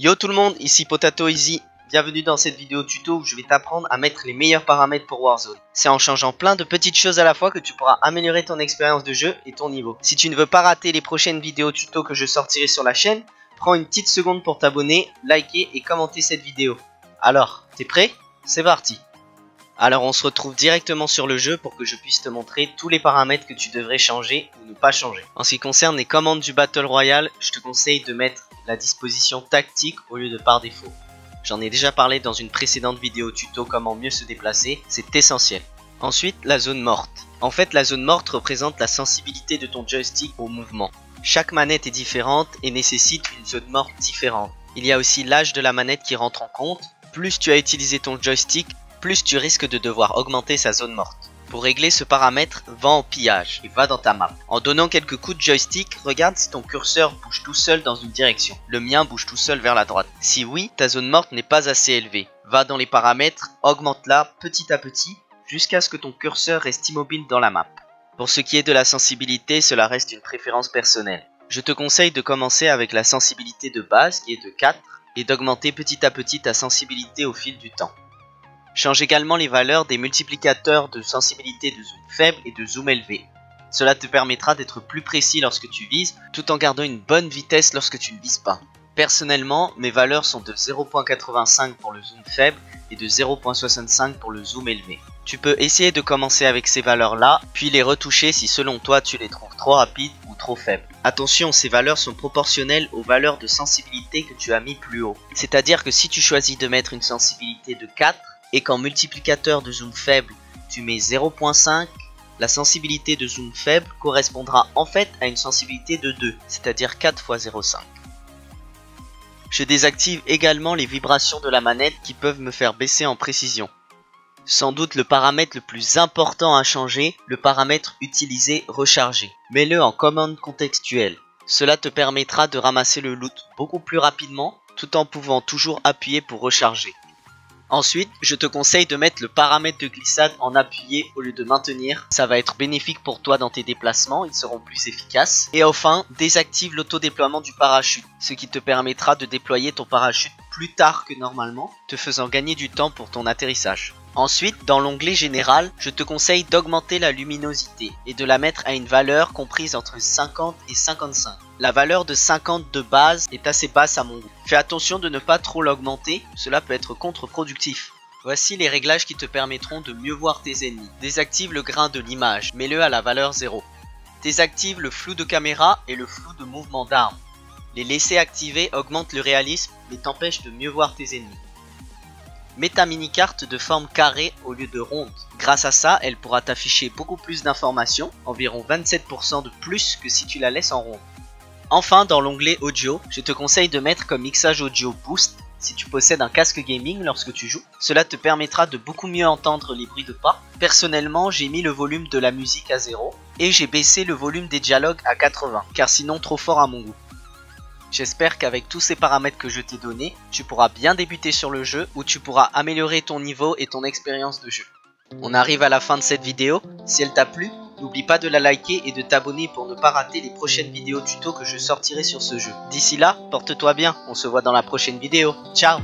Yo tout le monde, ici Potato Easy. Bienvenue dans cette vidéo tuto où je vais t'apprendre à mettre les meilleurs paramètres pour Warzone. C'est en changeant plein de petites choses à la fois que tu pourras améliorer ton expérience de jeu et ton niveau. Si tu ne veux pas rater les prochaines vidéos tuto que je sortirai sur la chaîne, prends une petite seconde pour t'abonner, liker et commenter cette vidéo. Alors, t'es prêt? C'est parti! Alors on se retrouve directement sur le jeu pour que je puisse te montrer tous les paramètres que tu devrais changer ou ne pas changer. En ce qui concerne les commandes du Battle Royale, je te conseille de mettre la disposition tactique au lieu de par défaut. J'en ai déjà parlé dans une précédente vidéo tuto comment mieux se déplacer, c'est essentiel. Ensuite, la zone morte. En fait, la zone morte représente la sensibilité de ton joystick au mouvement. Chaque manette est différente et nécessite une zone morte différente. Il y a aussi l'âge de la manette qui rentre en compte. Plus tu as utilisé ton joystick, plus tu risques de devoir augmenter sa zone morte. Pour régler ce paramètre, va en pillage et va dans ta map. En donnant quelques coups de joystick, regarde si ton curseur bouge tout seul dans une direction. Le mien bouge tout seul vers la droite. Si oui, ta zone morte n'est pas assez élevée. Va dans les paramètres, augmente-la petit à petit jusqu'à ce que ton curseur reste immobile dans la map. Pour ce qui est de la sensibilité, cela reste une préférence personnelle. Je te conseille de commencer avec la sensibilité de base qui est de 4 et d'augmenter petit à petit ta sensibilité au fil du temps. Change également les valeurs des multiplicateurs de sensibilité de zoom faible et de zoom élevé. Cela te permettra d'être plus précis lorsque tu vises, tout en gardant une bonne vitesse lorsque tu ne vises pas. Personnellement, mes valeurs sont de 0.85 pour le zoom faible et de 0.65 pour le zoom élevé. Tu peux essayer de commencer avec ces valeurs-là, puis les retoucher si selon toi tu les trouves trop rapides ou trop faibles. Attention, ces valeurs sont proportionnelles aux valeurs de sensibilité que tu as mis plus haut. C'est-à-dire que si tu choisis de mettre une sensibilité de 4, et qu'en multiplicateur de zoom faible, tu mets 0.5, la sensibilité de zoom faible correspondra en fait à une sensibilité de 2, c'est-à-dire 4 x 0.5. Je désactive également les vibrations de la manette qui peuvent me faire baisser en précision. Sans doute le paramètre le plus important à changer, le paramètre utilisé recharger. Mets-le en commande contextuelle. Cela te permettra de ramasser le loot beaucoup plus rapidement, tout en pouvant toujours appuyer pour recharger. Ensuite, je te conseille de mettre le paramètre de glissade en appuyé au lieu de maintenir. Ça va être bénéfique pour toi dans tes déplacements, ils seront plus efficaces. Et enfin, désactive l'autodéploiement du parachute, ce qui te permettra de déployer ton parachute plus tard que normalement, te faisant gagner du temps pour ton atterrissage. Ensuite, dans l'onglet général, je te conseille d'augmenter la luminosité et de la mettre à une valeur comprise entre 50 et 55. La valeur de 50 de base est assez basse à mon goût. Fais attention de ne pas trop l'augmenter, cela peut être contre-productif. Voici les réglages qui te permettront de mieux voir tes ennemis. Désactive le grain de l'image, mets-le à la valeur 0. Désactive le flou de caméra et le flou de mouvement d'arme. Les laisser activés augmente le réalisme mais t'empêche de mieux voir tes ennemis. Mets ta mini-carte de forme carrée au lieu de ronde. Grâce à ça, elle pourra t'afficher beaucoup plus d'informations, environ 27% de plus que si tu la laisses en ronde. Enfin, dans l'onglet audio, je te conseille de mettre comme mixage audio boost si tu possèdes un casque gaming lorsque tu joues. Cela te permettra de beaucoup mieux entendre les bruits de pas. Personnellement, j'ai mis le volume de la musique à 0 et j'ai baissé le volume des dialogues à 80, car sinon trop fort à mon goût. J'espère qu'avec tous ces paramètres que je t'ai donnés, tu pourras bien débuter sur le jeu ou tu pourras améliorer ton niveau et ton expérience de jeu. On arrive à la fin de cette vidéo. Si elle t'a plu, n'oublie pas de la liker et de t'abonner pour ne pas rater les prochaines vidéos tuto que je sortirai sur ce jeu. D'ici là, porte-toi bien, on se voit dans la prochaine vidéo. Ciao!